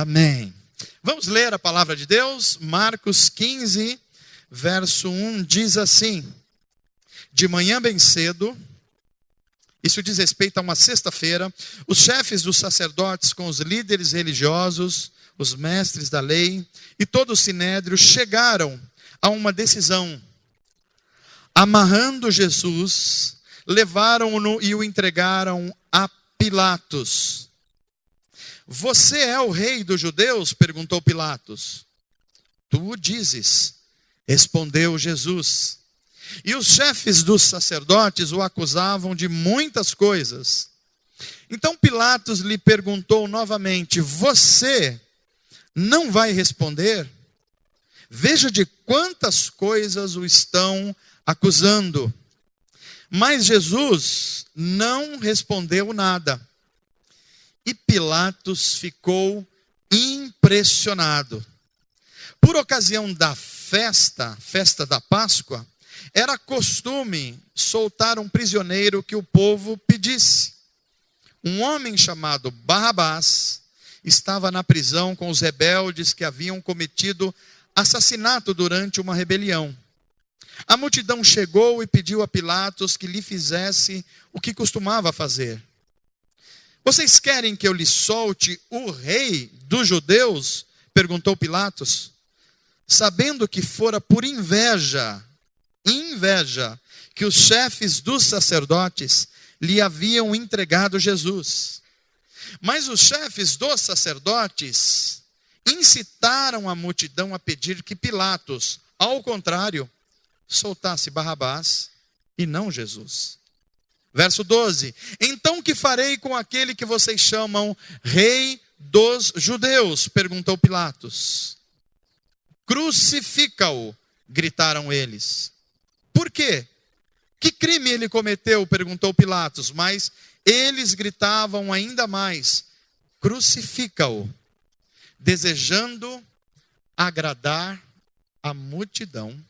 Amém. Vamos ler a palavra de Deus. Marcos 15, verso 1 diz assim: de manhã bem cedo, isso diz respeito a uma sexta-feira, os chefes dos sacerdotes com os líderes religiosos, os mestres da lei e todo o sinédrio chegaram a uma decisão. Amarrando Jesus, levaram-no e o entregaram a Pilatos. Você é o rei dos judeus? Perguntou Pilatos. Tu o dizes, respondeu Jesus. E os chefes dos sacerdotes o acusavam de muitas coisas. Então Pilatos lhe perguntou novamente: você não vai responder? Veja de quantas coisas o estão acusando. Mas Jesus não respondeu nada. E Pilatos ficou impressionado. Por ocasião da festa da Páscoa, era costume soltar um prisioneiro que o povo pedisse. Um homem chamado Barrabás estava na prisão com os rebeldes que haviam cometido assassinato durante uma rebelião. A multidão chegou e pediu a Pilatos que lhe fizesse o que costumava fazer. Vocês querem que eu lhe solte o rei dos judeus? Perguntou Pilatos, sabendo que fora por inveja que os chefes dos sacerdotes lhe haviam entregado Jesus. Mas os chefes dos sacerdotes incitaram a multidão a pedir que Pilatos, ao contrário, soltasse Barrabás e não Jesus. Verso 12: então que farei com aquele que vocês chamam rei dos judeus? Perguntou Pilatos. Crucifica-o, gritaram eles. Por quê? Que crime ele cometeu? Perguntou Pilatos. Mas eles gritavam ainda mais: crucifica-o, desejando agradar a multidão.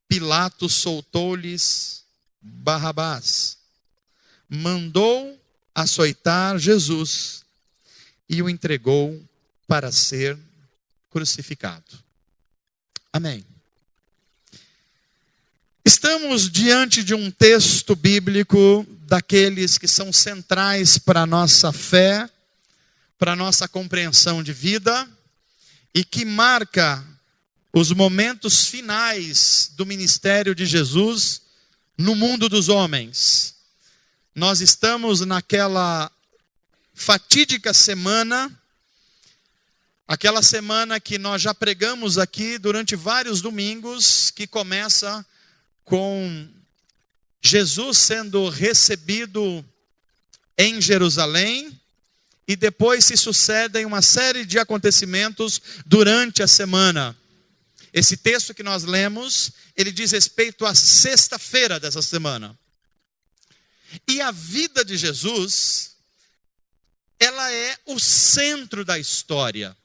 Pilatos soltou-lhes Barrabás, mandou açoitar Jesus e o entregou para ser crucificado. Amém. Estamos diante de um texto bíblico daqueles que são centrais para a nossa fé, para a nossa compreensão de vida e que marca os momentos finais do ministério de Jesus no mundo dos homens. Nós estamos naquela fatídica semana, aquela semana que nós já pregamos aqui durante vários domingos, que começa com Jesus sendo recebido em Jerusalém, e depois se sucedem uma série de acontecimentos durante a semana. Esse texto que nós lemos, ele diz respeito à sexta-feira dessa semana. E a vida de Jesus, ela é o centro da história.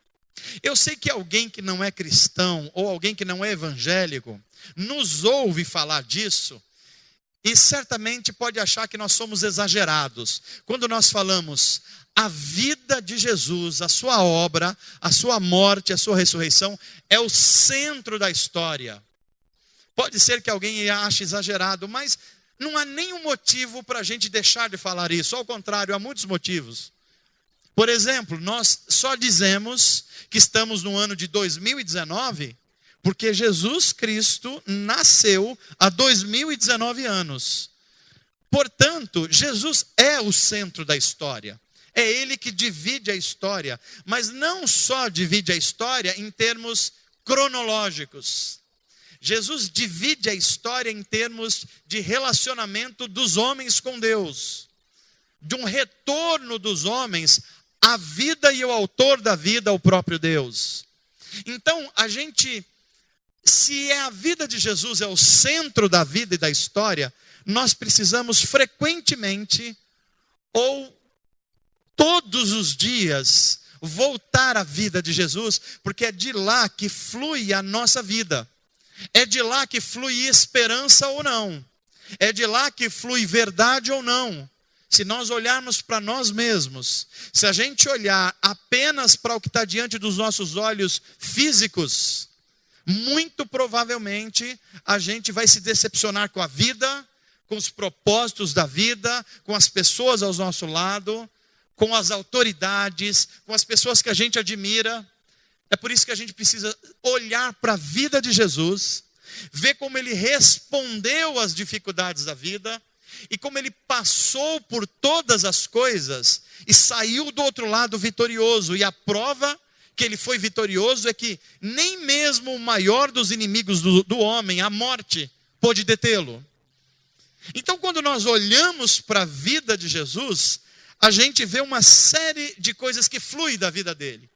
Eu sei que alguém que não é cristão, ou alguém que não é evangélico, nos ouve falar disso, e certamente pode achar que nós somos exagerados. Quando nós falamos a vida de Jesus, a sua obra, a sua morte, a sua ressurreição, é o centro da história. Pode ser que alguém ache exagerado, mas não há nenhum motivo para a gente deixar de falar isso. Ao contrário, há muitos motivos. Por exemplo, nós só dizemos que estamos no ano de 2019 porque Jesus Cristo nasceu há 2019 anos. Portanto, Jesus é o centro da história. É Ele que divide a história, mas não só divide a história em termos cronológicos. Jesus divide a história em termos de relacionamento dos homens com Deus, de um retorno dos homens à vida e ao autor da vida, ao próprio Deus. Então, se a vida de Jesus é o centro da vida e da história, nós precisamos frequentemente, ou todos os dias, voltar à vida de Jesus, porque é de lá que flui a nossa vida. É de lá que flui esperança ou não. É de lá que flui verdade ou não. se nós olharmos para nós mesmos, se a gente olhar apenas para o que está diante dos nossos olhos físicos, muito provavelmente a gente vai se decepcionar com a vida, com os propósitos da vida, com as pessoas ao nosso lado, com as autoridades, com as pessoas que a gente admira. É por isso que a gente precisa olhar para a vida de Jesus, ver como ele respondeu às dificuldades da vida e como ele passou por todas as coisas e saiu do outro lado vitorioso. E a prova que ele foi vitorioso é que nem mesmo o maior dos inimigos do homem, a morte, pôde detê-lo. Então, quando nós olhamos para a vida de Jesus, a gente vê uma série de coisas que fluem da vida dele.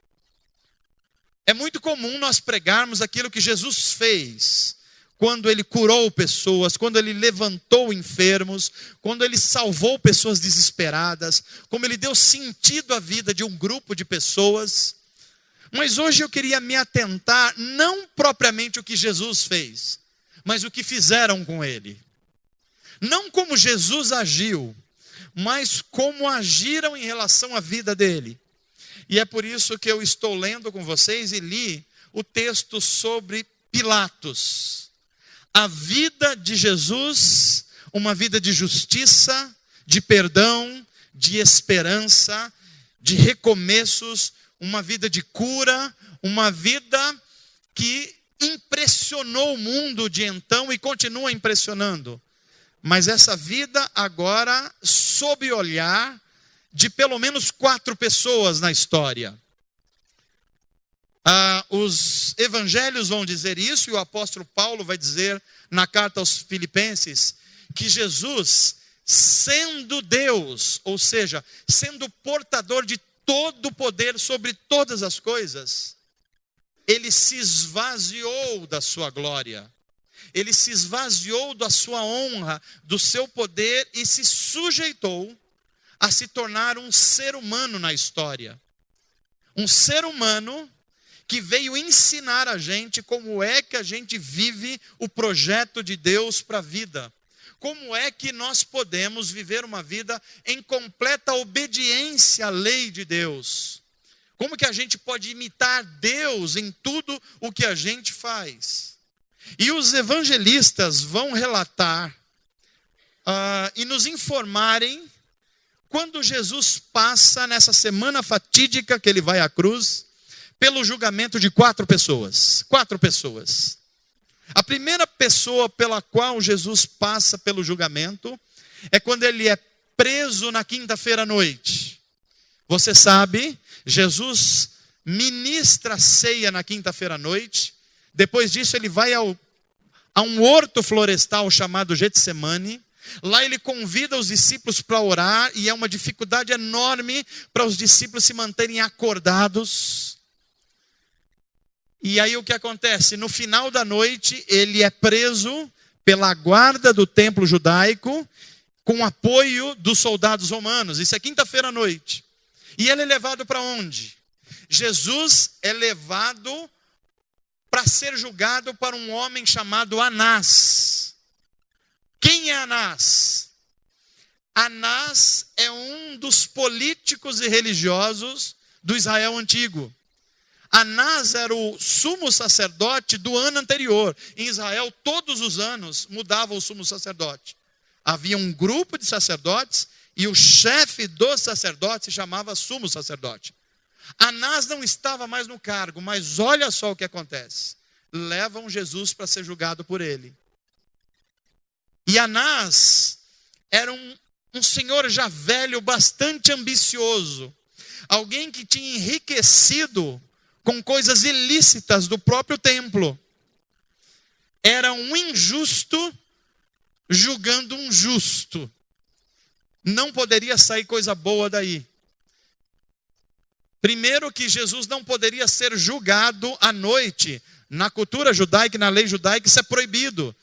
É muito comum nós pregarmos aquilo que Jesus fez, quando ele curou pessoas, quando ele levantou enfermos, quando ele salvou pessoas desesperadas, como ele deu sentido à vida de um grupo de pessoas. Mas hoje eu queria me atentar, não propriamente o que Jesus fez, mas o que fizeram com ele. Não como Jesus agiu, mas como agiram em relação à vida dele. E é por isso que eu estou lendo com vocês e li o texto sobre Pilatos. A vida de Jesus, uma vida de justiça, de perdão, de esperança, de recomeços, uma vida de cura, uma vida que impressionou o mundo de então e continua impressionando. Mas essa vida agora sob o olhar de pelo menos 4 pessoas na história. Os evangelhos vão dizer isso, e o apóstolo Paulo vai dizer na carta aos Filipenses, que Jesus, sendo Deus, ou seja, sendo portador de todo o poder sobre todas as coisas, ele se esvaziou da sua glória. Ele se esvaziou da sua honra, do seu poder e se sujeitou a se tornar um ser humano na história. Um ser humano que veio ensinar a gente como é que a gente vive o projeto de Deus para a vida. Como é que nós podemos viver uma vida em completa obediência à lei de Deus? Como que a gente pode imitar Deus em tudo o que a gente faz? E os evangelistas vão relatar e nos informarem quando Jesus passa nessa semana fatídica que ele vai à cruz, pelo julgamento de 4 pessoas. 4 pessoas. A primeira pessoa pela qual Jesus passa pelo julgamento é quando ele é preso na quinta-feira à noite. Você sabe, Jesus ministra a ceia na quinta-feira à noite. Depois disso ele vai a um horto florestal chamado Getsemane. Lá ele convida os discípulos para orar, e é uma dificuldade enorme para os discípulos se manterem acordados. E aí o que acontece? No final da noite, ele é preso pela guarda do templo judaico, com apoio dos soldados romanos. Isso é quinta-feira à noite. E ele é levado para onde? Jesus é levado para ser julgado para um homem chamado Anás. Quem é Anás? Anás é um dos políticos e religiosos do Israel antigo. Anás era o sumo sacerdote do ano anterior. Em Israel, todos os anos mudava o sumo sacerdote. Havia um grupo de sacerdotes e o chefe dos sacerdotes se chamava sumo sacerdote. Anás não estava mais no cargo, mas olha só o que acontece. Levam Jesus para ser julgado por ele. E Anás era um senhor já velho, bastante ambicioso. Alguém que tinha enriquecido com coisas ilícitas do próprio templo. Era um injusto julgando um justo. Não poderia sair coisa boa daí. Primeiro que Jesus não poderia ser julgado à noite. Na cultura judaica e na lei judaica isso é proibido.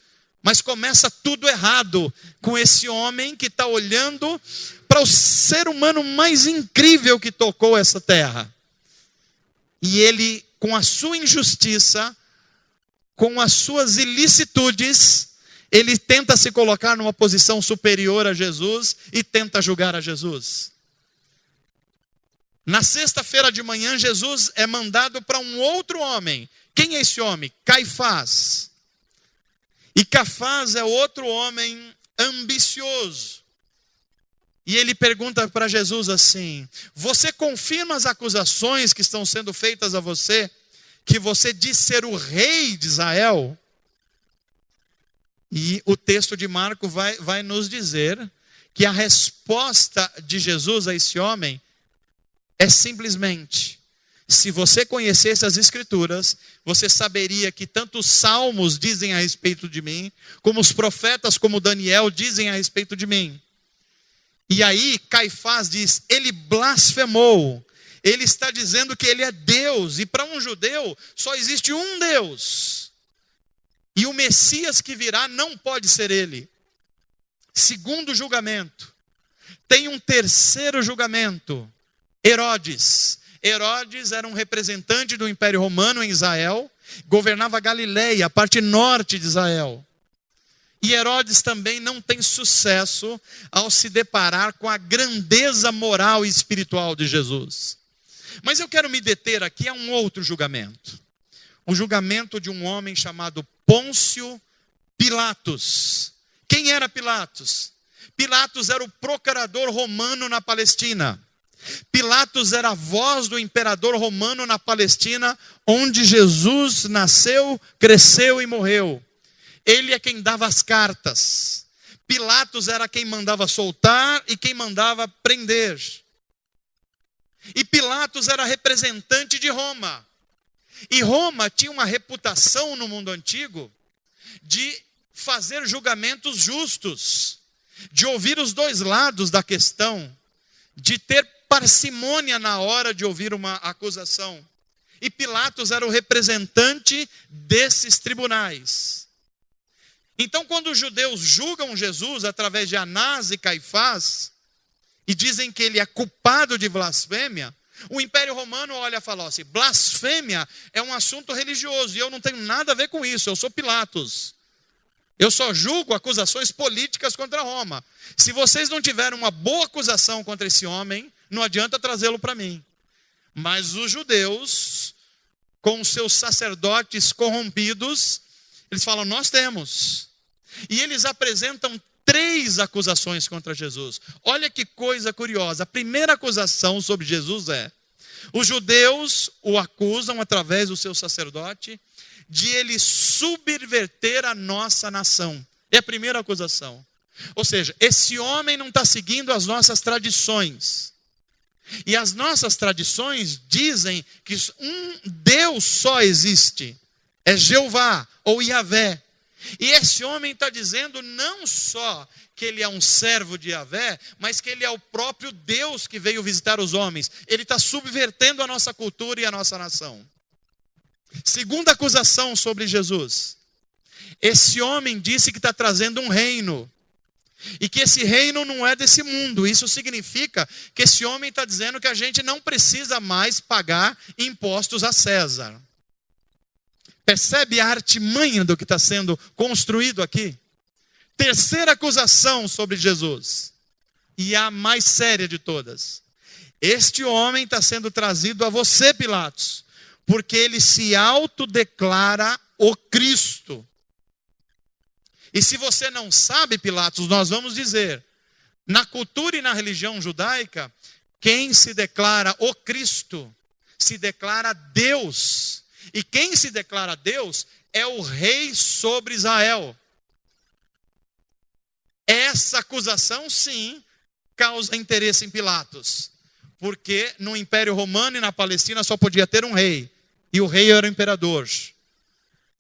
Mas começa tudo errado com esse homem que está olhando para o ser humano mais incrível que tocou essa terra. E ele, com a sua injustiça, com as suas ilicitudes, ele tenta se colocar numa posição superior a Jesus e tenta julgar a Jesus. Na sexta-feira de manhã, Jesus é mandado para um outro homem. Quem é esse homem? Caifás. E Caifás é outro homem ambicioso. E ele pergunta para Jesus assim: você confirma as acusações que estão sendo feitas a você, que você diz ser o rei de Israel? E o texto de Marcos vai nos dizer que a resposta de Jesus a esse homem é simplesmente: se você conhecesse as Escrituras, você saberia que tanto os salmos dizem a respeito de mim, como os profetas, como Daniel, dizem a respeito de mim. E aí Caifás diz: ele blasfemou. Ele está dizendo que ele é Deus. E para um judeu só existe um Deus. E o Messias que virá não pode ser ele. Segundo julgamento. Tem um terceiro julgamento. Herodes. Herodes era um representante do Império Romano em Israel. Governava Galileia, a parte norte de Israel. E Herodes também não tem sucesso ao se deparar com a grandeza moral e espiritual de Jesus. Mas eu quero me deter aqui a um outro julgamento. O julgamento de um homem chamado Pôncio Pilatos. Quem era Pilatos? Pilatos era o procurador romano na Palestina. Pilatos era a voz do imperador romano na Palestina, onde Jesus nasceu, cresceu e morreu. Ele é quem dava as cartas. Pilatos era quem mandava soltar e quem mandava prender. E Pilatos era representante de Roma. E Roma tinha uma reputação no mundo antigo de fazer julgamentos justos, de ouvir os dois lados da questão, de ter parcimônia na hora de ouvir uma acusação. E Pilatos era o representante desses tribunais. Então, quando os judeus julgam Jesus através de Anás e Caifás, e dizem que ele é culpado de blasfêmia, o Império Romano olha e fala assim: blasfêmia é um assunto religioso, e eu não tenho nada a ver com isso, eu sou Pilatos. Eu só julgo acusações políticas contra Roma. Se vocês não tiverem uma boa acusação contra esse homem, não adianta trazê-lo para mim. Mas os judeus, com seus sacerdotes corrompidos, eles falam: nós temos. E eles apresentam 3 acusações contra Jesus. Olha que coisa curiosa. A primeira acusação sobre Jesus é: os judeus o acusam através do seu sacerdote de ele subverter a nossa nação. É a primeira acusação. Ou seja, esse homem não está seguindo as nossas tradições. E as nossas tradições dizem que um Deus só existe. É Jeová ou Yahvé. E esse homem está dizendo não só que ele é um servo de Yahvé, mas que ele é o próprio Deus que veio visitar os homens. Ele está subvertendo a nossa cultura e a nossa nação. Segunda acusação sobre Jesus: esse homem disse que está trazendo um reino, e que esse reino não é desse mundo. Isso significa que esse homem está dizendo que a gente não precisa mais pagar impostos a César. Percebe a artimanha do que está sendo construído aqui? Terceira acusação sobre Jesus, e a mais séria de todas: este homem está sendo trazido a você, Pilatos, porque ele se autodeclara o Cristo. E se você não sabe, Pilatos, nós vamos dizer: na cultura e na religião judaica, quem se declara o Cristo, se declara Deus. E quem se declara Deus é o rei sobre Israel. Essa acusação, sim, causa interesse em Pilatos. Porque no Império Romano e na Palestina só podia ter um rei. E o rei era o imperador.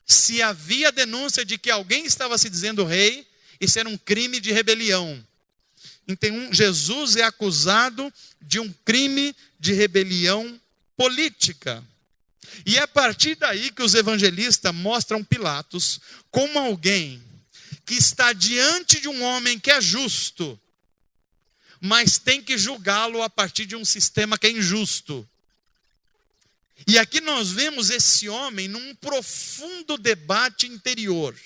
Se havia denúncia de que alguém estava se dizendo rei, isso era um crime de rebelião. Então, Jesus é acusado de um crime de rebelião política. E é a partir daí que os evangelistas mostram Pilatos como alguém que está diante de um homem que é justo, mas tem que julgá-lo a partir de um sistema que é injusto. E aqui nós vemos esse homem num profundo debate interior.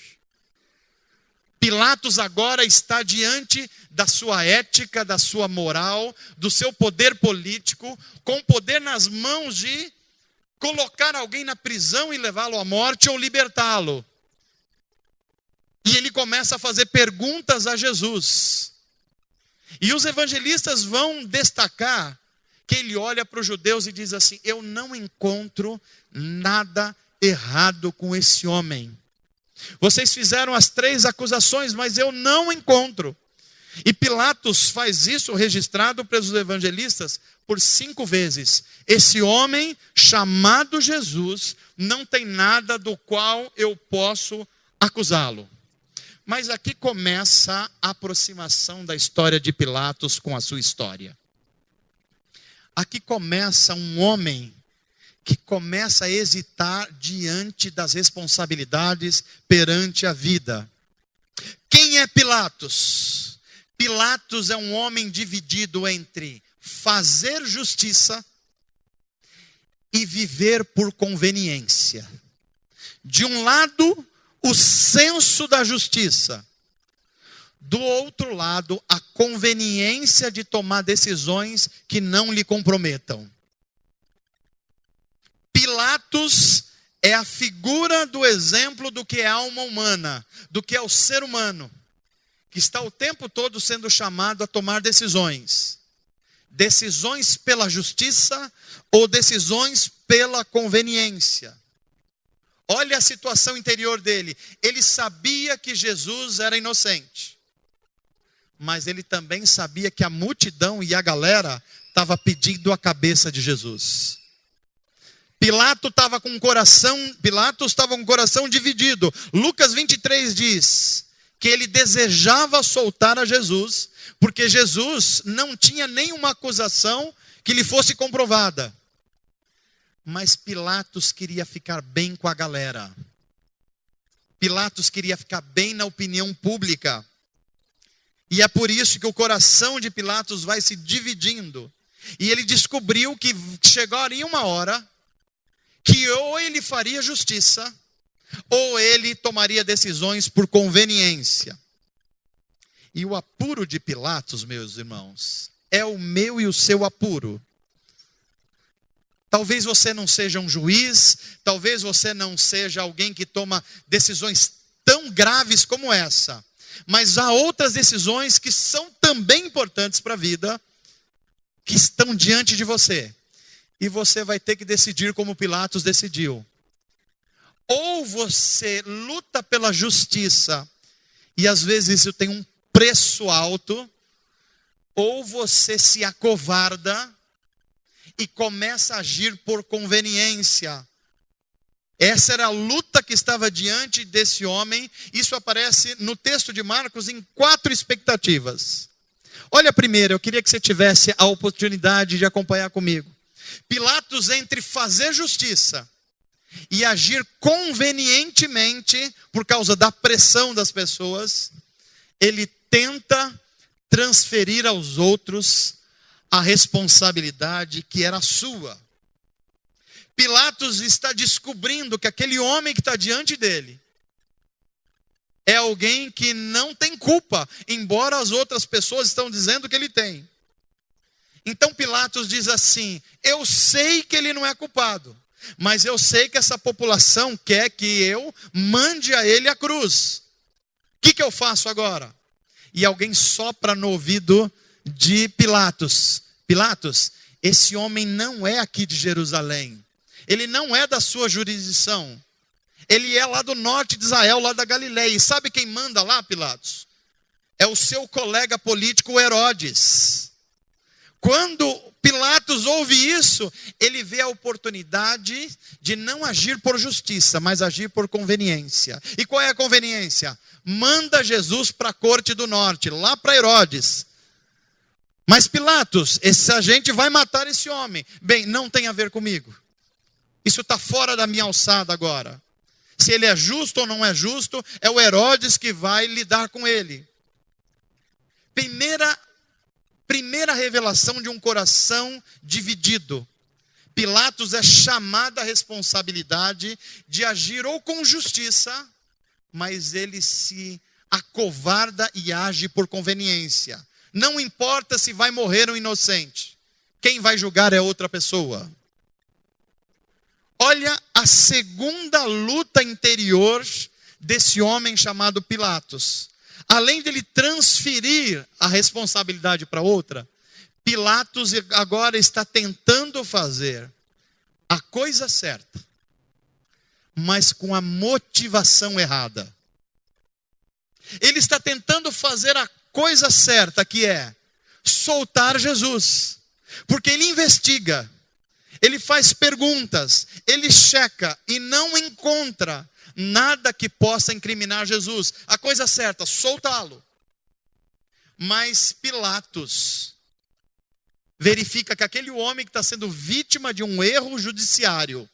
Pilatos agora está diante da sua ética, da sua moral, do seu poder político, com poder nas mãos de colocar alguém na prisão e levá-lo à morte ou libertá-lo. E ele começa a fazer perguntas a Jesus. E os evangelistas vão destacar que ele olha para os judeus e diz assim: eu não encontro nada errado com esse homem. Vocês fizeram as 3 acusações, mas eu não encontro. E Pilatos faz isso registrado pelos evangelistas por 5 vezes. Esse homem chamado Jesus não tem nada do qual eu posso acusá-lo. Mas aqui começa a aproximação da história de Pilatos com a sua história. Aqui começa um homem que começa a hesitar diante das responsabilidades perante a vida. Quem é Pilatos? Pilatos é um homem dividido entre fazer justiça e viver por conveniência. De um lado, o senso da justiça. Do outro lado, a conveniência de tomar decisões que não lhe comprometam. Pilatos é a figura do exemplo do que é a alma humana, do que é o ser humano, que está o tempo todo sendo chamado a tomar decisões. Decisões pela justiça ou decisões pela conveniência. Olha a situação interior dele. Ele sabia que Jesus era inocente, mas ele também sabia que a multidão e a galera estava pedindo a cabeça de Jesus. Pilatos estava com o coração dividido. Lucas 23 diz que ele desejava soltar a Jesus, porque Jesus não tinha nenhuma acusação que lhe fosse comprovada. Mas Pilatos queria ficar bem com a galera. Pilatos queria ficar bem na opinião pública. E é por isso que o coração de Pilatos vai se dividindo. E ele descobriu que chegaria uma hora que ou ele faria justiça, ou ele tomaria decisões por conveniência. E o apuro de Pilatos, meus irmãos, é o meu e o seu apuro. Talvez você não seja um juiz, talvez você não seja alguém que toma decisões tão graves como essa, mas há outras decisões que são também importantes para a vida, que estão diante de você. E você vai ter que decidir como Pilatos decidiu. Ou você luta pela justiça, e às vezes isso tem um preço alto, ou você se acovarda e começa a agir por conveniência. Essa era a luta que estava diante desse homem. Isso aparece no texto de Marcos em 4 expectativas. Olha, primeiro, eu queria que você tivesse a oportunidade de acompanhar comigo. Pilatos, entre fazer justiça e agir convenientemente, por causa da pressão das pessoas, ele tenta transferir aos outros a responsabilidade que era sua. Pilatos está descobrindo que aquele homem que está diante dele é alguém que não tem culpa, embora as outras pessoas estão dizendo que ele tem. Então Pilatos diz assim: eu sei que ele não é culpado, mas eu sei que essa população quer que eu mande a ele a cruz. O que eu faço agora? E alguém sopra no ouvido de Pilatos: Pilatos, esse homem não é aqui de Jerusalém, ele não é da sua jurisdição, ele é lá do norte de Israel, lá da Galileia. E sabe quem manda lá, Pilatos? É o seu colega político Herodes. Quando Pilatos ouve isso, ele vê a oportunidade de não agir por justiça, mas agir por conveniência. E qual é a conveniência? Manda Jesus para a corte do norte, lá para Herodes. Mas Pilatos, essa gente vai matar esse homem. Bem, não tem a ver comigo. Isso está fora da minha alçada agora. Se ele é justo ou não é justo, é o Herodes que vai lidar com ele. Primeira revelação de um coração dividido. Pilatos é chamado à responsabilidade de agir ou com justiça, mas ele se acovarda e age por conveniência. Não importa se vai morrer um inocente. Quem vai julgar é outra pessoa. Olha a segunda luta interior desse homem chamado Pilatos. Além dele transferir a responsabilidade para outra, Pilatos agora está tentando fazer a coisa certa, mas com a motivação errada. Ele está tentando fazer a coisa certa, que é soltar Jesus. Porque ele investiga, ele faz perguntas, ele checa e não encontra nada que possa incriminar Jesus. A coisa certa, soltá-lo. Mas Pilatos verifica que aquele homem que está sendo vítima de um erro judiciário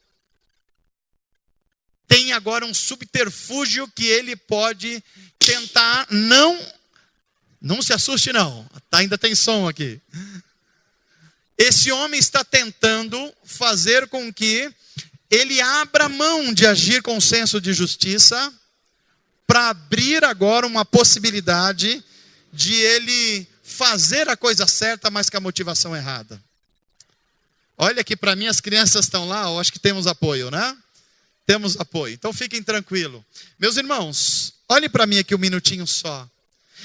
tem agora um subterfúgio que ele pode tentar não se assuste não, ainda tem som aqui. Esse homem está tentando fazer com que ele abra mão de agir com senso de justiça para abrir agora uma possibilidade de ele fazer a coisa certa, mas com a motivação errada. Olha que para mim as crianças estão lá, eu acho que temos apoio, né? Temos apoio, então fiquem tranquilos. Meus irmãos, olhem para mim aqui um minutinho só.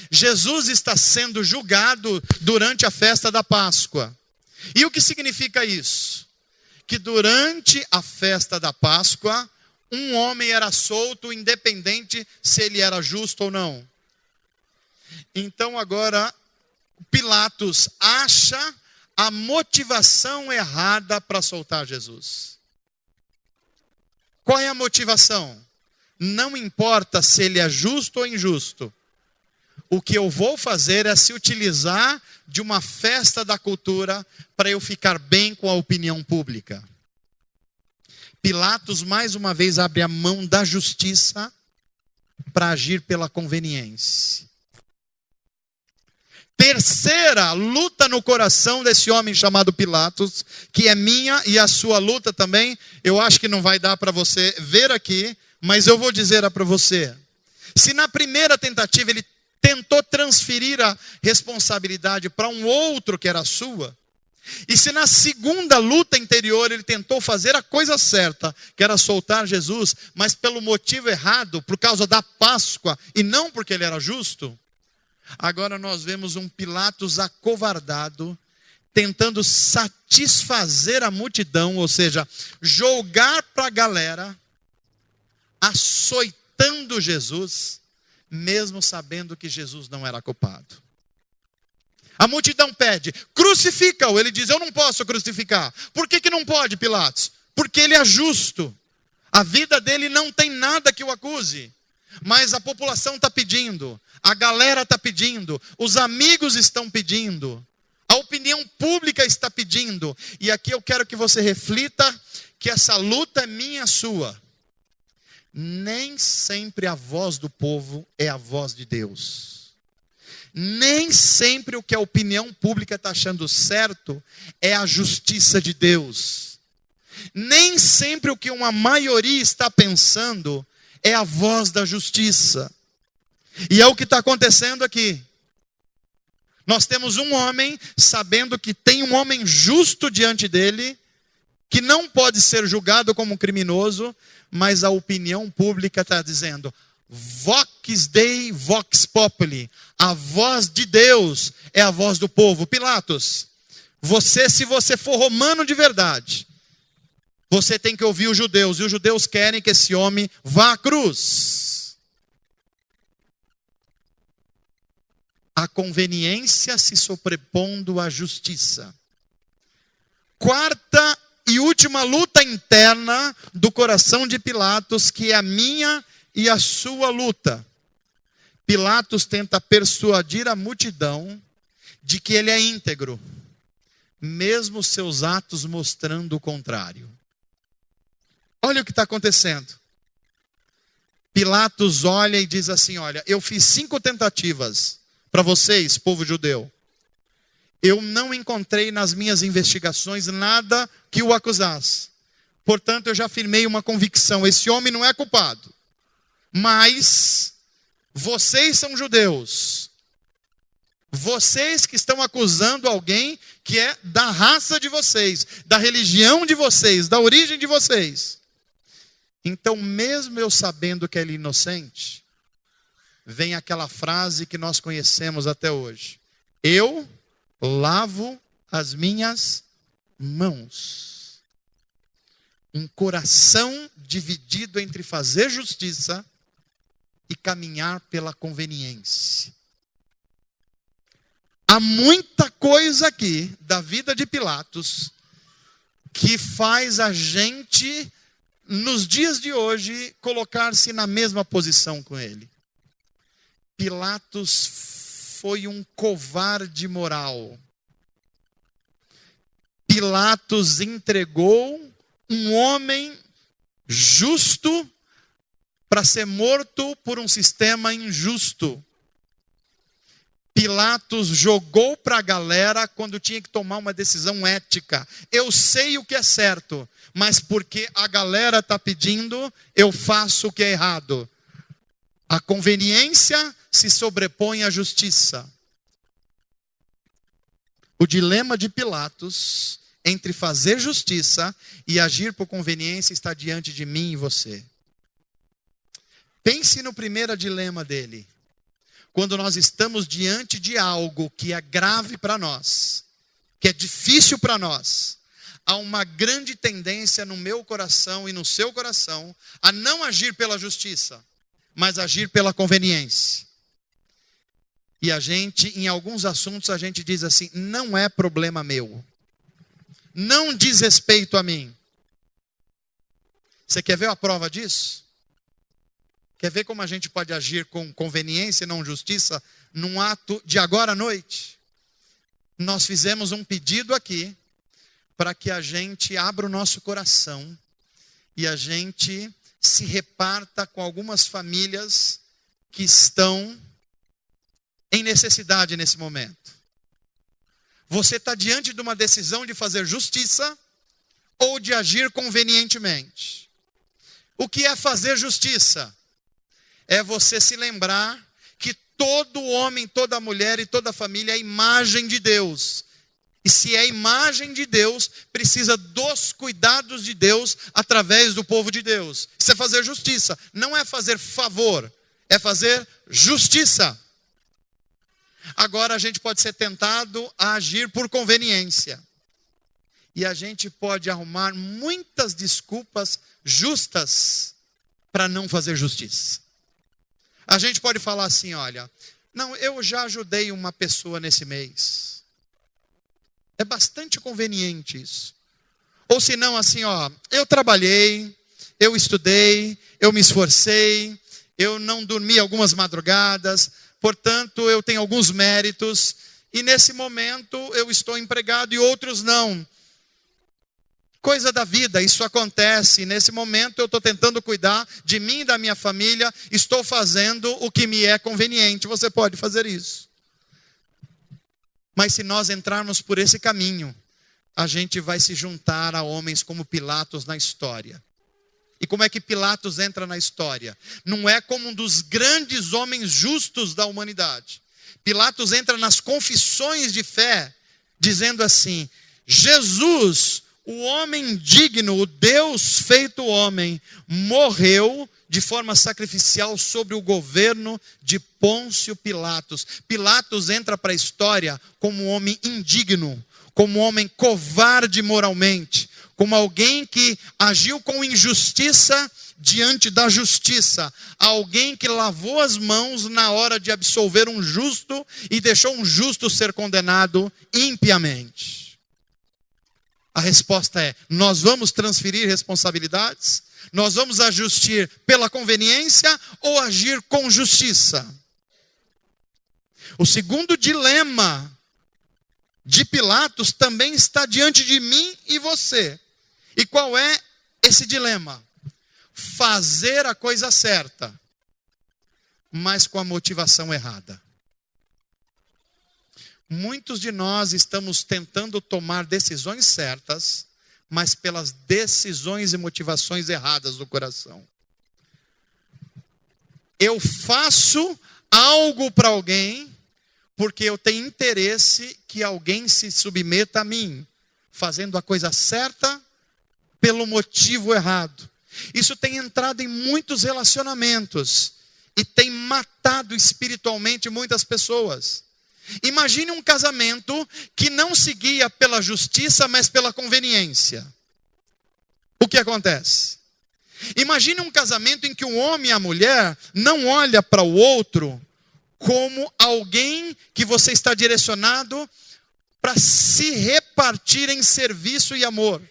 Jesus está sendo julgado durante a festa da Páscoa. E o que significa isso? Que durante a festa da Páscoa, um homem era solto, independente se ele era justo ou não. Então agora, Pilatos acha a motivação errada para soltar Jesus. Qual é a motivação? Não importa se ele é justo ou injusto. O que eu vou fazer é se utilizar de uma festa da cultura para eu ficar bem com a opinião pública. Pilatos mais uma vez abre a mão da justiça para agir pela conveniência. Terceira luta no coração desse homem chamado Pilatos, que é minha e a sua luta também. Eu acho que não vai dar para você ver aqui, mas eu vou dizer para você. Se na primeira tentativa ele tentou transferir a responsabilidade para um outro que era sua, e se na segunda luta interior ele tentou fazer a coisa certa, que era soltar Jesus, mas pelo motivo errado, por causa da Páscoa, e não porque ele era justo, agora nós vemos um Pilatos acovardado, tentando satisfazer a multidão, ou seja, jogar para a galera, açoitando Jesus, mesmo sabendo que Jesus não era culpado. A multidão pede, crucifica-o. Ele diz, eu não posso crucificar. Por que não pode, Pilatos? Porque ele é justo. A vida dele não tem nada que o acuse. Mas a população está pedindo, a galera está pedindo, os amigos estão pedindo, a opinião pública está pedindo. E aqui eu quero que você reflita que essa luta é minha e sua. Nem sempre a voz do povo é a voz de Deus. Nem sempre o que a opinião pública está achando certo é a justiça de Deus. Nem sempre o que uma maioria está pensando é a voz da justiça. E é o que está acontecendo aqui. Nós temos um homem sabendo que tem um homem justo diante dele, que não pode ser julgado como um criminoso, mas a opinião pública está dizendo, vox Dei, vox populi, a voz de Deus é a voz do povo. Pilatos, se você for romano de verdade, você tem que ouvir os judeus, e os judeus querem que esse homem vá à cruz. A conveniência se sobrepondo à justiça. Quarta e última luta interna do coração de Pilatos, que é a minha e a sua luta. Pilatos tenta persuadir a multidão de que ele é íntegro, mesmo seus atos mostrando o contrário. Olha o que está acontecendo. Pilatos olha e diz assim, olha, eu fiz 5 tentativas para vocês, povo judeu. Eu não encontrei nas minhas investigações nada que o acusasse. Portanto, eu já firmei uma convicção, esse homem não é culpado. Mas Vocês são judeus. Vocês que estão acusando alguém que é da raça de vocês, da religião de vocês, da origem de vocês. Então, mesmo eu sabendo que ele é inocente, vem aquela frase que nós conhecemos até hoje. Eu lavo as minhas mãos. Um coração dividido entre fazer justiça e caminhar pela conveniência. Há muita coisa aqui da vida de Pilatos que faz a gente, nos dias de hoje, colocar-se na mesma posição com ele. Pilatos foi um covarde moral. Pilatos entregou um homem justo para ser morto por um sistema injusto. Pilatos jogou para a galera quando tinha que tomar uma decisão ética. Eu sei o que é certo, mas porque a galera está pedindo, eu faço o que é errado. A conveniência se sobrepõe à justiça. O dilema de Pilatos entre fazer justiça e agir por conveniência está diante de mim e você. Pense no primeiro dilema dele. Quando nós estamos diante de algo que é grave para nós, que é difícil para nós, há uma grande tendência no meu coração e no seu coração a não agir pela justiça, mas agir pela conveniência. E a gente, em alguns assuntos, a gente diz assim, não é problema meu. Não diz respeito a mim. Você quer ver a prova disso? Quer ver como a gente pode agir com conveniência e não justiça num ato de agora à noite? Nós fizemos um pedido aqui para que a gente abra o nosso coração e a gente se reparta com algumas famílias que estão em necessidade nesse momento. Você está diante de uma decisão de fazer justiça ou de agir convenientemente. O que é fazer justiça? É você se lembrar que todo homem, toda mulher e toda família é a imagem de Deus. E se é a imagem de Deus, precisa dos cuidados de Deus através do povo de Deus. Isso é fazer justiça. Não é fazer favor, é fazer justiça. Agora a gente pode ser tentado a agir por conveniência. E a gente pode arrumar muitas desculpas justas para não fazer justiça. A gente pode falar assim, olha, não, eu já ajudei uma pessoa nesse mês. É bastante conveniente isso. Ou se não, assim, ó, eu trabalhei, eu estudei, eu me esforcei, eu não dormi algumas madrugadas, portanto, eu tenho alguns méritos, e nesse momento eu estou empregado e outros não. Coisa da vida, isso acontece. Nesse momento eu estou tentando cuidar de mim e da minha família, estou fazendo o que me é conveniente. Você pode fazer isso. Mas se nós entrarmos por esse caminho, a gente vai se juntar a homens como Pilatos na história. E como é que Pilatos entra na história? Não é como um dos grandes homens justos da humanidade. Pilatos entra nas confissões de fé, dizendo assim, Jesus, o homem digno, o Deus feito homem, morreu de forma sacrificial sobre o governo de Pôncio Pilatos. Pilatos entra para a história como um homem indigno, como um homem covarde moralmente, como alguém que agiu com injustiça diante da justiça, alguém que lavou as mãos na hora de absolver um justo e deixou um justo ser condenado impiamente. A resposta é, nós vamos transferir responsabilidades? Nós vamos agir pela conveniência ou agir com justiça? O segundo dilema de Pilatos também está diante de mim e você. E qual é esse dilema? Fazer a coisa certa, mas com a motivação errada. Muitos de nós estamos tentando tomar decisões certas, mas pelas decisões e motivações erradas do coração. Eu faço algo para alguém porque eu tenho interesse que alguém se submeta a mim, fazendo a coisa certa pelo motivo errado. Isso tem entrado em muitos relacionamentos e tem matado espiritualmente muitas pessoas. Imagine um casamento que não seguia pela justiça, mas pela conveniência. O que acontece? Imagine um casamento em que o homem e a mulher não olham para o outro como alguém que você está direcionado para se repartir em serviço e amor.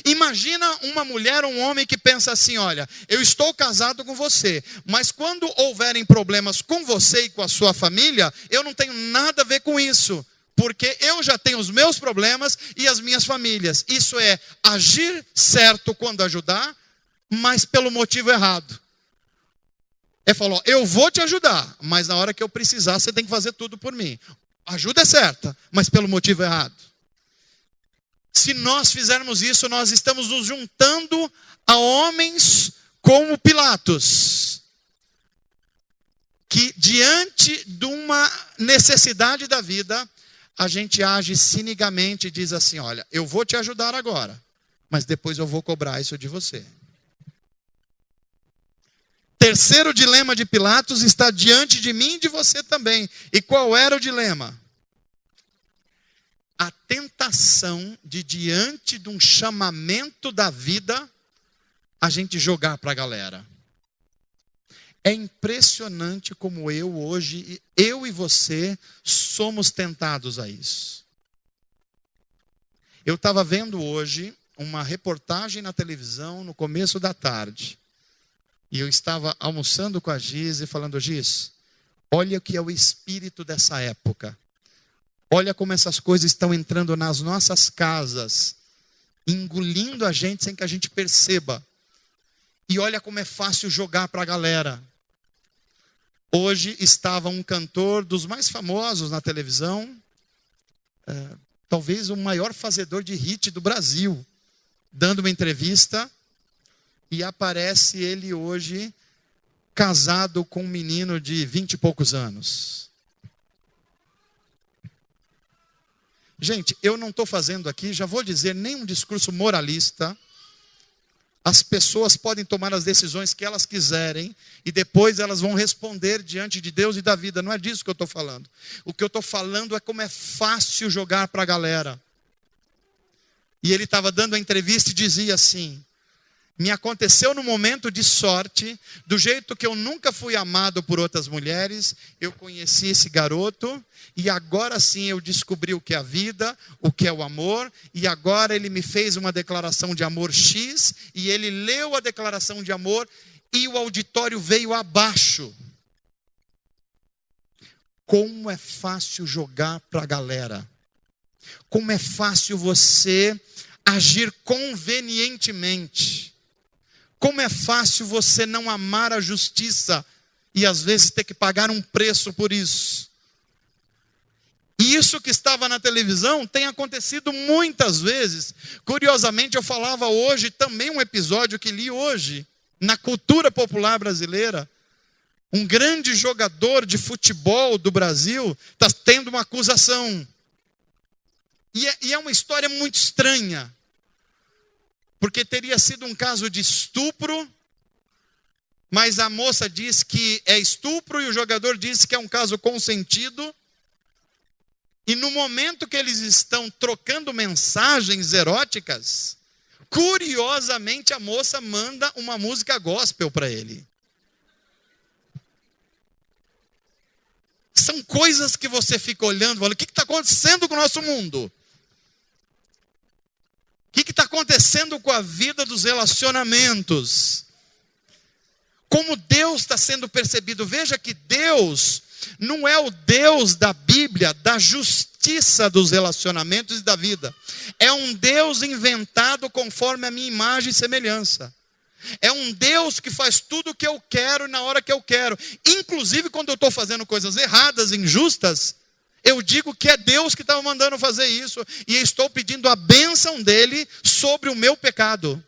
Imagina uma mulher ou um homem que pensa assim: olha, eu estou casado com você, mas quando houverem problemas com você e com a sua família, eu não tenho nada a ver com isso, porque eu já tenho os meus problemas e as minhas famílias. Isso é agir certo quando ajudar, mas pelo motivo errado. É falar: ó, eu vou te ajudar, mas na hora que eu precisar, você tem que fazer tudo por mim. A ajuda é certa, mas pelo motivo errado. Se nós fizermos isso, nós estamos nos juntando a homens como Pilatos, que diante de uma necessidade da vida, a gente age cinicamente e diz assim: olha, eu vou te ajudar agora, mas depois eu vou cobrar isso de você. Terceiro dilema de Pilatos está diante de mim e de você também. E qual era o dilema? A tentação de, diante de um chamamento da vida, a gente jogar para a galera. É impressionante como eu e você, somos tentados a isso. Eu estava vendo hoje uma reportagem na televisão no começo da tarde. E eu estava almoçando com a Giz e falando: Giz, olha o que é o espírito dessa época. Olha como essas coisas estão entrando nas nossas casas, engolindo a gente sem que a gente perceba. E olha como é fácil jogar para a galera. Hoje estava um cantor dos mais famosos na televisão, talvez o maior fazedor de hit do Brasil, dando uma entrevista, e aparece ele hoje casado com um menino de 20 e poucos anos. Gente, eu não estou fazendo aqui, já vou dizer, nenhum discurso moralista. As pessoas podem tomar as decisões que elas quiserem e depois elas vão responder diante de Deus e da vida. Não é disso que eu estou falando. O que eu estou falando é como é fácil jogar para a galera. E ele estava dando a entrevista e dizia assim: me aconteceu num momento de sorte, do jeito que eu nunca fui amado por outras mulheres, eu conheci esse garoto, e agora sim eu descobri o que é a vida, o que é o amor, e agora ele me fez uma declaração de amor X, e ele leu a declaração de amor, e o auditório veio abaixo. Como é fácil jogar para a galera. Como é fácil você agir convenientemente. Como é fácil você não amar a justiça e às vezes ter que pagar um preço por isso. E isso que estava na televisão tem acontecido muitas vezes. Curiosamente, eu falava hoje, também um episódio que li hoje, na cultura popular brasileira. Um grande jogador de futebol do Brasil está tendo uma acusação. E é uma história muito estranha. Porque teria sido um caso de estupro, mas a moça diz que é estupro e o jogador diz que é um caso consentido. E no momento que eles estão trocando mensagens eróticas, curiosamente a moça manda uma música gospel para ele. São coisas que você fica olhando e fala: o que está acontecendo com o nosso mundo? O que está acontecendo com a vida dos relacionamentos? Como Deus está sendo percebido? Veja que Deus não é o Deus da Bíblia, da justiça dos relacionamentos e da vida. É um Deus inventado conforme a minha imagem e semelhança. É um Deus que faz tudo o que eu quero e na hora que eu quero. Inclusive quando eu estou fazendo coisas erradas, injustas, eu digo que é Deus que estava mandando fazer isso, e estou pedindo a bênção dele sobre o meu pecado.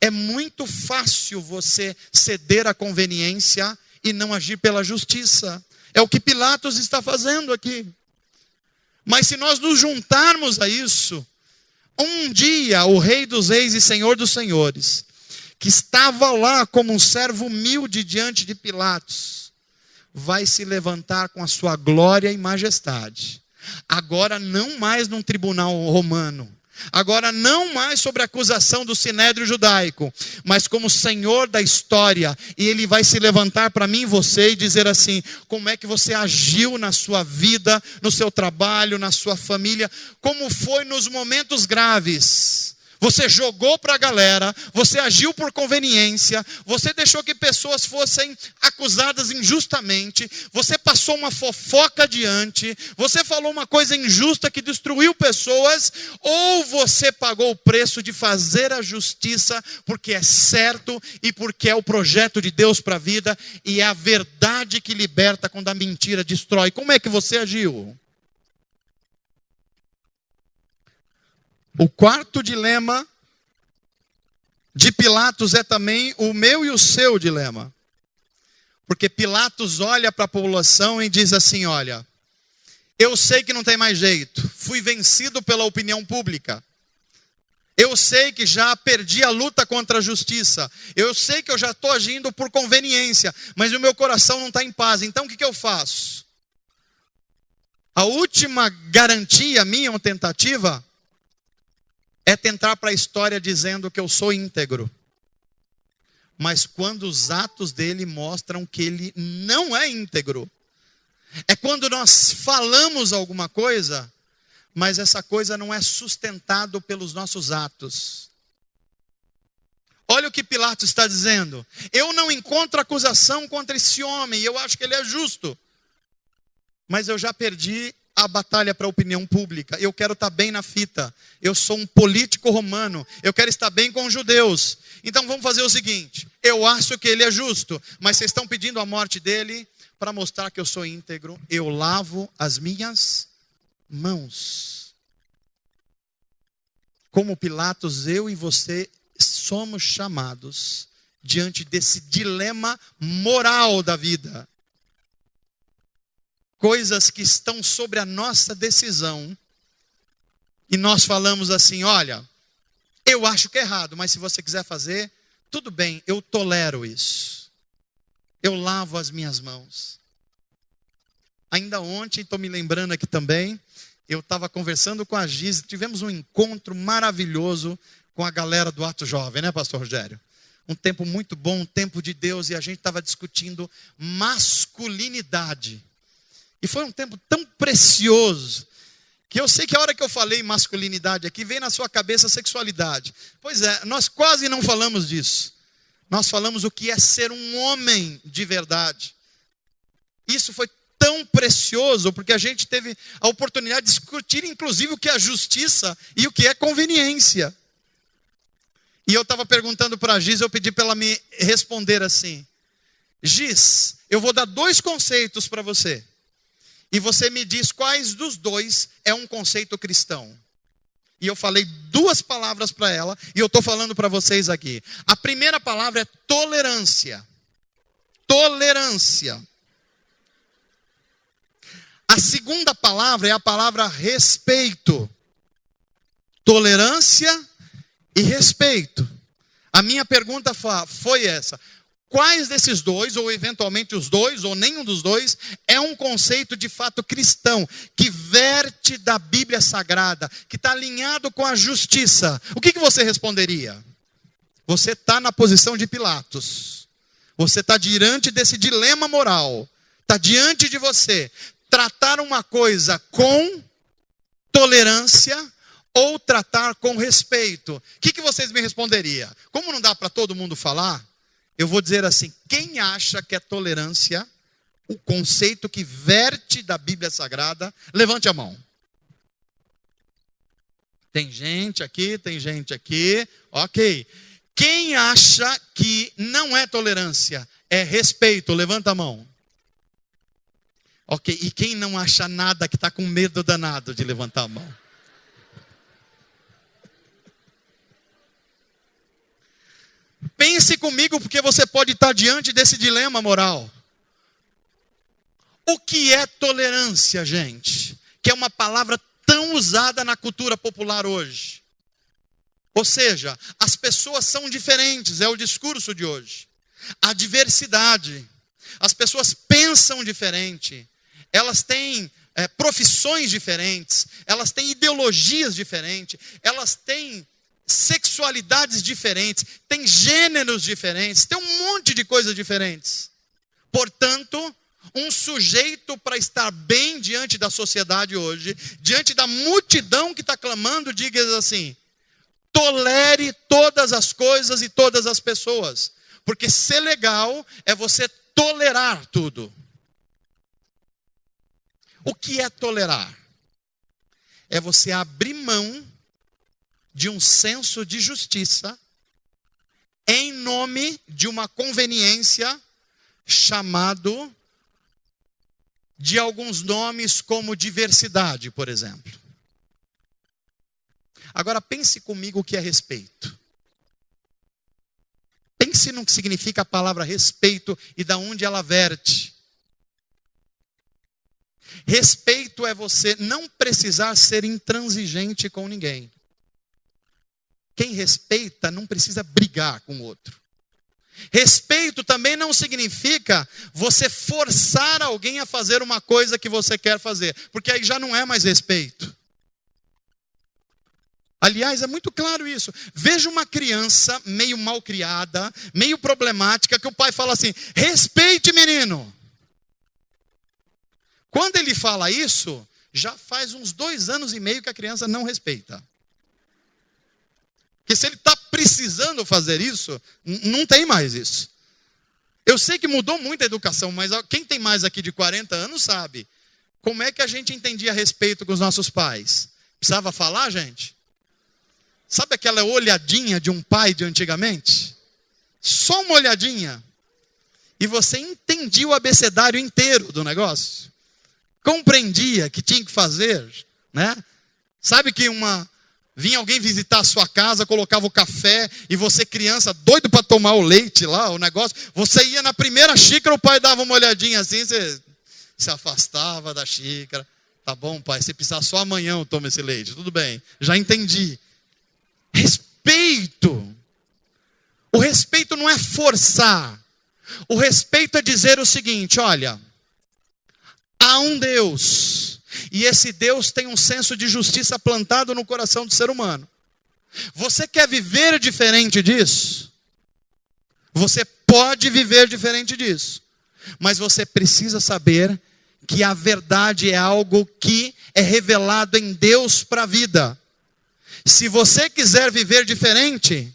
É muito fácil você ceder à conveniência e não agir pela justiça. É o que Pilatos está fazendo aqui. Mas se nós nos juntarmos a isso, um dia o Rei dos Reis e Senhor dos Senhores, que estava lá como um servo humilde diante de Pilatos, vai se levantar com a sua glória e majestade. Agora não mais num tribunal romano, agora não mais sobre a acusação do sinédrio judaico, mas como Senhor da história. E Ele vai se levantar para mim e você e dizer assim: como é que você agiu na sua vida, no seu trabalho, na sua família, como foi nos momentos graves. Você jogou para a galera, você agiu por conveniência, você deixou que pessoas fossem acusadas injustamente, você passou uma fofoca adiante, você falou uma coisa injusta que destruiu pessoas, ou você pagou o preço de fazer a justiça porque é certo e porque é o projeto de Deus para a vida e é a verdade que liberta quando a mentira destrói. Como é que você agiu? O quarto dilema de Pilatos é também o meu e o seu dilema. Porque Pilatos olha para a população e diz assim: olha, eu sei que não tem mais jeito, fui vencido pela opinião pública. Eu sei que já perdi a luta contra a justiça. Eu sei que eu já estou agindo por conveniência, mas o meu coração não está em paz. Então o que eu faço? A última garantia minha, uma tentativa, é tentar para a história dizendo que eu sou íntegro. Mas quando os atos dele mostram que ele não é íntegro, é quando nós falamos alguma coisa, mas essa coisa não é sustentado pelos nossos atos. Olha o que Pilatos está dizendo: eu não encontro acusação contra esse homem, eu acho que ele é justo, mas eu já perdi a batalha para a opinião pública. Eu quero estar bem na fita. Eu sou um político romano. Eu quero estar bem com os judeus. Então vamos fazer o seguinte: eu acho que ele é justo, mas vocês estão pedindo a morte dele para mostrar que eu sou íntegro. Eu lavo as minhas mãos. Como Pilatos, eu e você somos chamados diante desse dilema moral da vida. Coisas que estão sobre a nossa decisão, e nós falamos assim: olha, eu acho que é errado, mas se você quiser fazer, tudo bem, eu tolero isso. Eu lavo as minhas mãos. Ainda ontem, estou me lembrando aqui também, eu estava conversando com a Giz, tivemos um encontro maravilhoso com a galera do Ato Jovem, né, pastor Rogério? Um tempo muito bom, um tempo de Deus, e a gente estava discutindo masculinidade. E foi um tempo tão precioso, que eu sei que a hora que eu falei masculinidade aqui, veio na sua cabeça sexualidade. Pois é, nós quase não falamos disso. Nós falamos o que é ser um homem de verdade. Isso foi tão precioso, porque a gente teve a oportunidade de discutir, inclusive, o que é justiça e o que é conveniência. E eu estava perguntando para a Giz, eu pedi para ela me responder assim: Giz, eu vou dar 2 conceitos para você. E você me diz quais dos 2 é um conceito cristão. E eu falei 2 palavras para ela, e eu estou falando para vocês aqui. A primeira palavra é tolerância. Tolerância. A segunda palavra é a palavra respeito. Tolerância e respeito. A minha pergunta foi essa: quais desses 2, ou eventualmente os 2, ou nenhum dos 2, é um conceito de fato cristão, que verte da Bíblia Sagrada, que está alinhado com a justiça? O que você responderia? Você está na posição de Pilatos. Você está diante desse dilema moral. Está diante de você tratar uma coisa com tolerância ou tratar com respeito. O que vocês me responderiam? Como não dá para todo mundo falar, eu vou dizer assim: quem acha que é tolerância o conceito que verte da Bíblia Sagrada, levante a mão. Tem gente aqui, ok. Quem acha que não é tolerância, é respeito, levanta a mão. Ok, e quem não acha nada, que está com medo danado de levantar a mão? Pense comigo, porque você pode estar diante desse dilema moral. O que é tolerância, gente? Que é uma palavra tão usada na cultura popular hoje. Ou seja, as pessoas são diferentes, é o discurso de hoje. A diversidade. As pessoas pensam diferente. Elas têm profissões diferentes. Elas têm ideologias diferentes. Elas têm sexualidades diferentes. Têm gêneros diferentes. Tem um monte de coisas diferentes. Portanto, um sujeito, para estar bem diante da sociedade hoje, diante da multidão que está clamando, diga assim: tolere todas as coisas e todas as pessoas. Porque ser legal é você tolerar tudo. O que é tolerar? É você abrir mão de um senso de justiça em nome de uma conveniência chamado de alguns nomes como diversidade, por exemplo. Agora pense comigo o que é respeito. Pense no que significa a palavra respeito e da onde ela verte. Respeito é você não precisar ser intransigente com ninguém. Quem respeita não precisa brigar com o outro. Respeito também não significa você forçar alguém a fazer uma coisa que você quer fazer, porque aí já não é mais respeito. Aliás, é muito claro isso. Veja uma criança meio mal criada, meio problemática, que o pai fala assim: respeite, menino. Quando ele fala isso, já faz uns 2 anos e meio que a criança não respeita. Porque se ele está precisando fazer isso, não tem mais isso. Eu sei que mudou muito a educação, mas quem tem mais aqui de 40 anos sabe. Como é que a gente entendia respeito com os nossos pais? Precisava falar, gente? Sabe aquela olhadinha de um pai de antigamente? Só uma olhadinha. E você entendia o abecedário inteiro do negócio. Compreendia que tinha que fazer, né? Sabe que vinha alguém visitar a sua casa, colocava o café, e você, criança, doido para tomar o leite lá, o negócio, você ia na primeira xícara, o pai dava uma olhadinha assim, você se afastava da xícara. Tá bom, pai, se precisar só amanhã eu tomo esse leite, tudo bem, já entendi. Respeito. O respeito não é forçar. O respeito é dizer o seguinte: olha, há um Deus, e esse Deus tem um senso de justiça plantado no coração do ser humano. Você quer viver diferente disso? Você pode viver diferente disso. Mas você precisa saber que a verdade é algo que é revelado em Deus para a vida. Se você quiser viver diferente,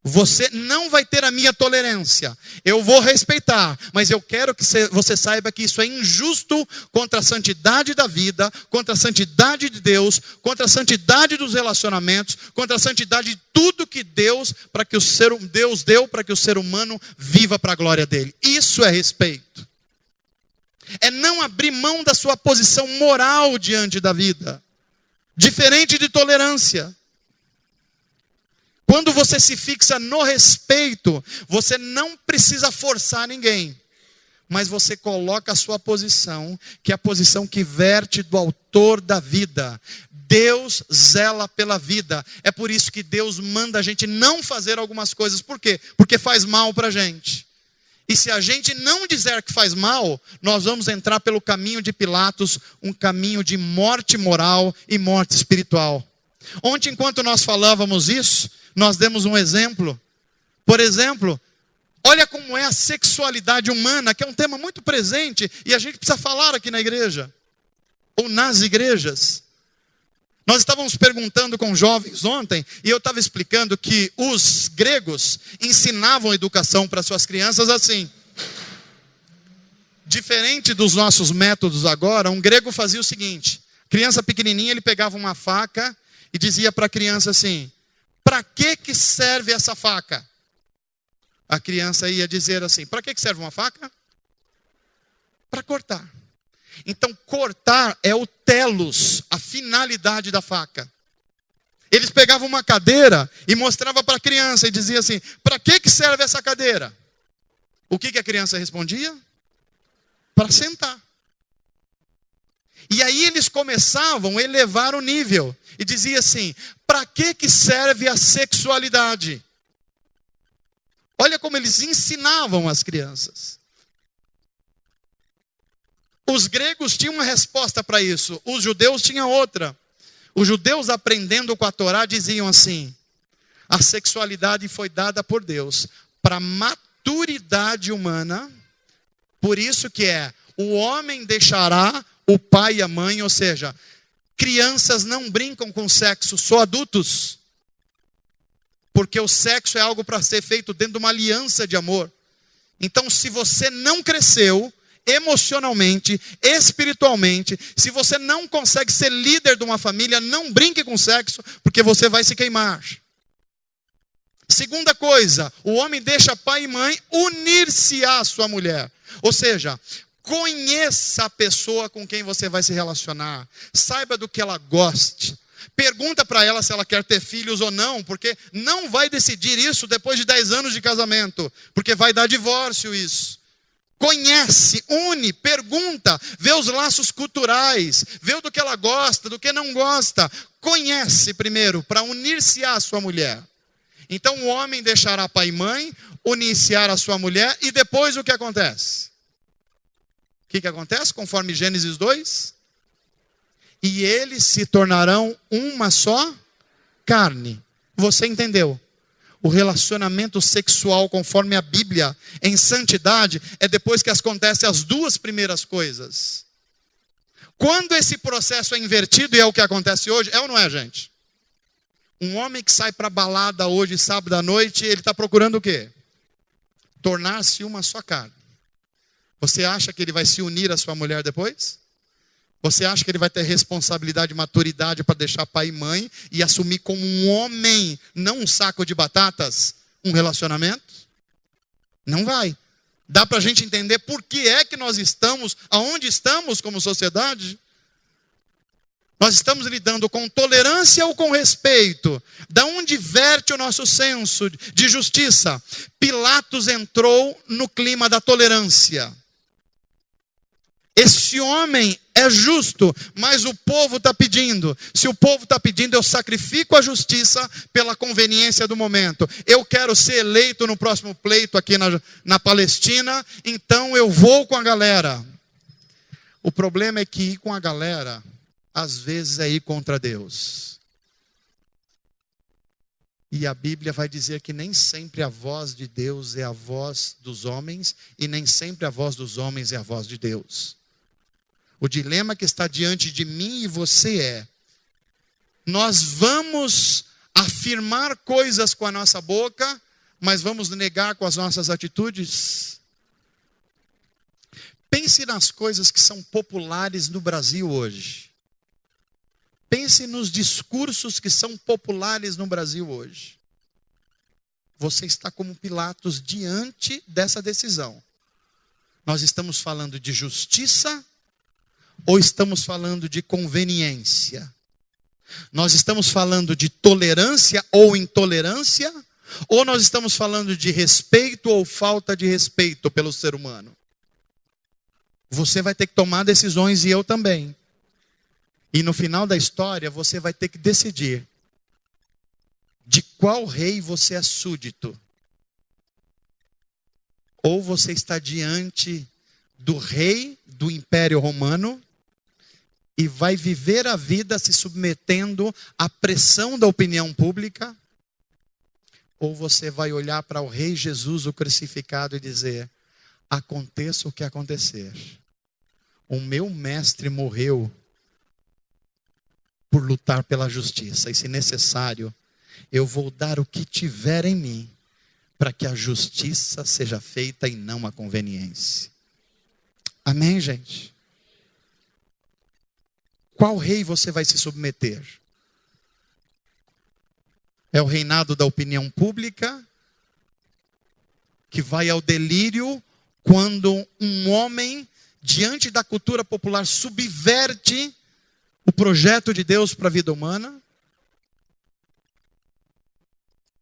você não vai ter a minha tolerância. Eu vou respeitar, mas eu quero que você saiba que isso é injusto contra a santidade da vida, contra a santidade de Deus, contra a santidade dos relacionamentos, contra a santidade de tudo que Deus deu para que o ser humano viva para a glória dele. Isso é respeito. É não abrir mão da sua posição moral diante da vida. Diferente de tolerância. Quando você se fixa no respeito, você não precisa forçar ninguém. Mas você coloca a sua posição, que é a posição que verte do autor da vida. Deus zela pela vida. É por isso que Deus manda a gente não fazer algumas coisas. Por quê? Porque faz mal para a gente. E se a gente não dizer que faz mal, nós vamos entrar pelo caminho de Pilatos, um caminho de morte moral e morte espiritual. Ontem, enquanto nós falávamos isso, nós demos um exemplo. Por exemplo, olha como é a sexualidade humana, que é um tema muito presente, e a gente precisa falar aqui na igreja, ou nas igrejas. Nós estávamos perguntando com jovens ontem, e eu estava explicando que os gregos ensinavam educação para suas crianças assim. Diferente dos nossos métodos agora, um grego fazia o seguinte: criança pequenininha, ele pegava uma faca e dizia para a criança assim: para que serve essa faca? A criança ia dizer assim: para que serve uma faca? Para cortar. Então cortar é o telos, a finalidade da faca. Eles pegavam uma cadeira e mostravam para a criança e diziam assim: para que serve essa cadeira? O que a criança respondia? Para sentar. E aí eles começavam a elevar o nível e dizia assim: para que serve a sexualidade? Olha como eles ensinavam as crianças. Os gregos tinham uma resposta para isso, os judeus tinham outra. Os judeus, aprendendo com a Torá, diziam assim: a sexualidade foi dada por Deus para maturidade humana, por isso que o homem deixará o pai e a mãe, ou seja, crianças não brincam com sexo, só adultos. Porque o sexo é algo para ser feito dentro de uma aliança de amor. Então, se você não cresceu emocionalmente, espiritualmente, se você não consegue ser líder de uma família, não brinque com sexo, porque você vai se queimar. Segunda coisa, o homem deixa pai e mãe unir-se à sua mulher. Ou seja, conheça a pessoa com quem você vai se relacionar. Saiba do que ela goste. Pergunta para ela se ela quer ter filhos ou não, porque não vai decidir isso depois de 10 anos de casamento, porque vai dar divórcio isso. Conhece, une, pergunta, vê os laços culturais, vê do que ela gosta, do que não gosta. Conhece primeiro, para unir-se à sua mulher. Então o homem deixará pai e mãe, unir-se à sua mulher, e depois o que acontece? O que acontece conforme Gênesis 2? E eles se tornarão uma só carne. Você entendeu? O relacionamento sexual, conforme a Bíblia, em santidade, é depois que acontecem as duas primeiras coisas. Quando esse processo é invertido, e é o que acontece hoje, é ou não é, gente? Um homem que sai para balada hoje, sábado à noite, ele está procurando o quê? Tornar-se uma só carne. Você acha que ele vai se unir à sua mulher depois? Você acha que ele vai ter responsabilidade e maturidade para deixar pai e mãe e assumir como um homem, não um saco de batatas, um relacionamento? Não vai. Dá para a gente entender por que é que nós estamos, aonde estamos como sociedade? Nós estamos lidando com tolerância ou com respeito? Da onde verte o nosso senso de justiça? Pilatos entrou no clima da tolerância. Esse homem é justo, mas o povo está pedindo. Se o povo está pedindo, eu sacrifico a justiça pela conveniência do momento. Eu quero ser eleito no próximo pleito aqui na Palestina, então eu vou com a galera. O problema é que ir com a galera, às vezes é ir contra Deus. E a Bíblia vai dizer que nem sempre a voz de Deus é a voz dos homens, e nem sempre a voz dos homens é a voz de Deus. O dilema que está diante de mim e você é: nós vamos afirmar coisas com a nossa boca, mas vamos negar com as nossas atitudes? Pense nas coisas que são populares no Brasil hoje. Pense nos discursos que são populares no Brasil hoje. Você está como Pilatos diante dessa decisão. Nós estamos falando de justiça ou estamos falando de conveniência? Nós estamos falando de tolerância ou intolerância? Ou nós estamos falando de respeito ou falta de respeito pelo ser humano? Você vai ter que tomar decisões, e eu também. E no final da história, você vai ter que decidir de qual rei você é súdito. Ou você está diante do rei do Império Romano e vai viver a vida se submetendo à pressão da opinião pública, ou você vai olhar para o Rei Jesus, o crucificado, e dizer: aconteça o que acontecer, o meu mestre morreu por lutar pela justiça, e se necessário, eu vou dar o que tiver em mim, para que a justiça seja feita e não a conveniência. Amém, gente? Qual rei você vai se submeter? É o reinado da opinião pública, que vai ao delírio quando um homem, diante da cultura popular, subverte o projeto de Deus para a vida humana?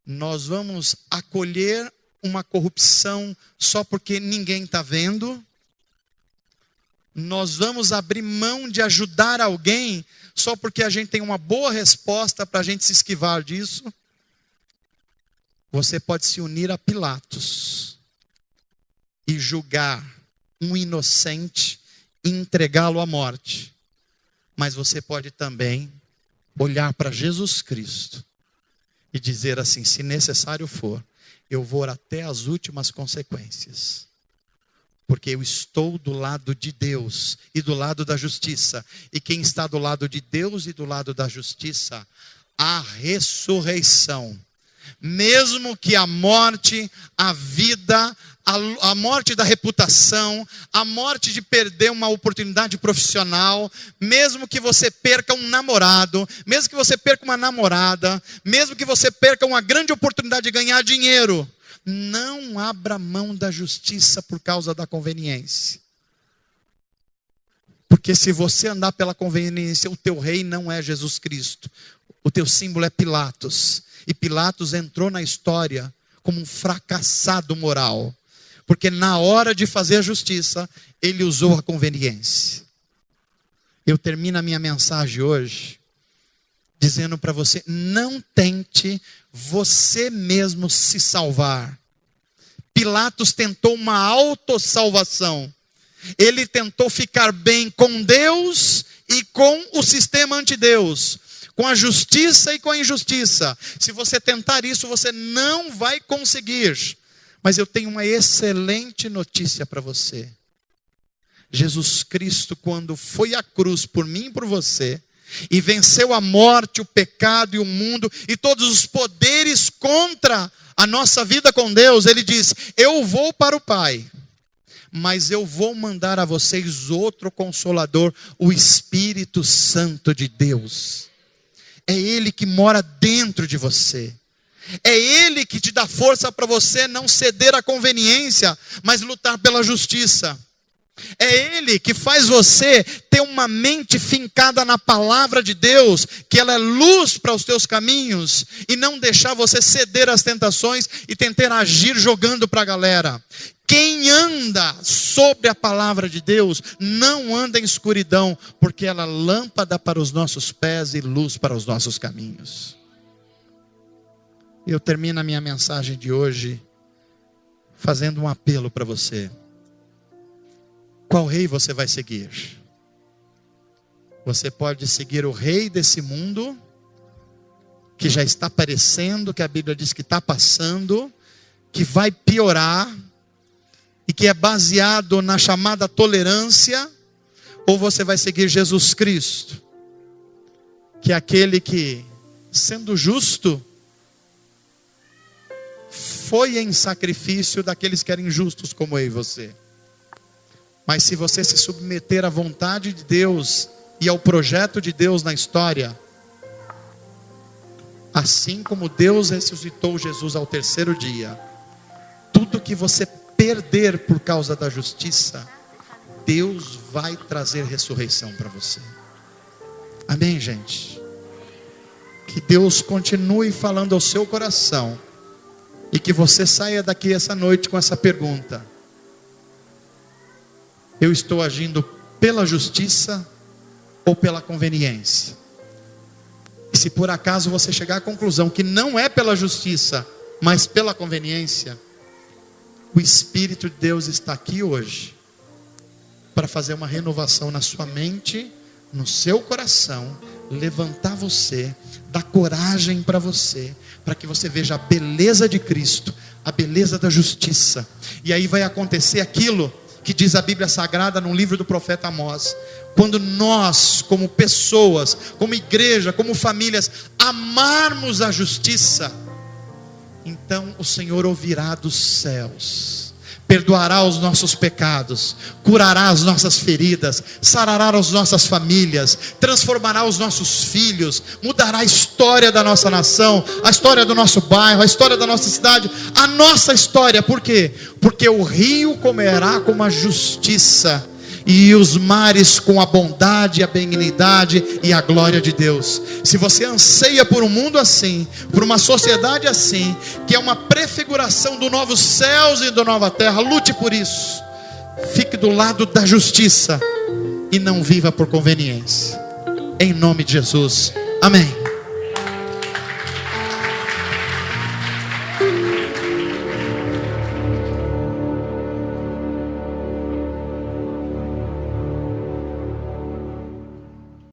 Nós vamos acolher uma corrupção só porque ninguém está vendo? Nós vamos abrir mão de ajudar alguém só porque a gente tem uma boa resposta para a gente se esquivar disso? Você pode se unir a Pilatos e julgar um inocente e entregá-lo à morte. Mas você pode também olhar para Jesus Cristo e dizer assim: se necessário for, eu vou até as últimas consequências. Porque eu estou do lado de Deus e do lado da justiça. E quem está do lado de Deus e do lado da justiça, a ressurreição. Mesmo que a morte, a vida, a morte da reputação, a morte de perder uma oportunidade profissional, mesmo que você perca um namorado, mesmo que você perca uma namorada, mesmo que você perca uma grande oportunidade de ganhar dinheiro, não abra mão da justiça por causa da conveniência. Porque se você andar pela conveniência, o teu rei não é Jesus Cristo. O teu símbolo é Pilatos. E Pilatos entrou na história como um fracassado moral. Porque na hora de fazer a justiça, ele usou a conveniência. Eu termino a minha mensagem hoje dizendo para você: não tente você mesmo se salvar. Pilatos tentou uma autossalvação. Ele tentou ficar bem com Deus e com o sistema antideus, com a justiça e com a injustiça. Se você tentar isso, você não vai conseguir. Mas eu tenho uma excelente notícia para você. Jesus Cristo, quando foi à cruz por mim e por você, e venceu a morte, o pecado e o mundo, e todos os poderes contra a nossa vida com Deus, ele diz: eu vou para o Pai, mas eu vou mandar a vocês outro Consolador, o Espírito Santo de Deus. É Ele que mora dentro de você. É Ele que te dá força para você não ceder à conveniência, mas lutar pela justiça. É Ele que faz você ter uma mente fincada na palavra de Deus, que ela é luz para os teus caminhos, e não deixar você ceder às tentações e tentar agir jogando para a galera. Quem anda sobre a palavra de Deus não anda em escuridão, porque ela é lâmpada para os nossos pés e luz para os nossos caminhos. Eu termino a minha mensagem de hoje fazendo um apelo para você. Qual rei você vai seguir? Você pode seguir o rei desse mundo, que já está aparecendo, que a Bíblia diz que está passando, que vai piorar, e que é baseado na chamada tolerância, ou você vai seguir Jesus Cristo, que é aquele que, sendo justo, foi em sacrifício daqueles que eram injustos como eu e você. Mas se você se submeter à vontade de Deus e ao projeto de Deus na história, assim como Deus ressuscitou Jesus ao terceiro dia, tudo que você perder por causa da justiça, Deus vai trazer ressurreição para você. Amém, gente? Que Deus continue falando ao seu coração, e que você saia daqui essa noite com essa pergunta: eu estou agindo pela justiça ou pela conveniência? E se por acaso você chegar à conclusão que não é pela justiça, mas pela conveniência, o Espírito de Deus está aqui hoje para fazer uma renovação na sua mente, no seu coração, levantar você, dar coragem para você, para que você veja a beleza de Cristo, a beleza da justiça. E aí vai acontecer aquilo que diz a Bíblia Sagrada no livro do profeta Amós: quando nós, como pessoas, como igreja, como famílias, amarmos a justiça, então o Senhor ouvirá dos céus, perdoará os nossos pecados, curará as nossas feridas, sarará as nossas famílias, transformará os nossos filhos, mudará a história da nossa nação, a história do nosso bairro, a história da nossa cidade, a nossa história. Por quê? Porque o rio comerá como a justiça, e os mares com a bondade, a benignidade e a glória de Deus. Se você anseia por um mundo assim, por uma sociedade assim, que é uma prefiguração do novo céus e da nova terra, lute por isso. Fique do lado da justiça e não viva por conveniência. Em nome de Jesus. Amém.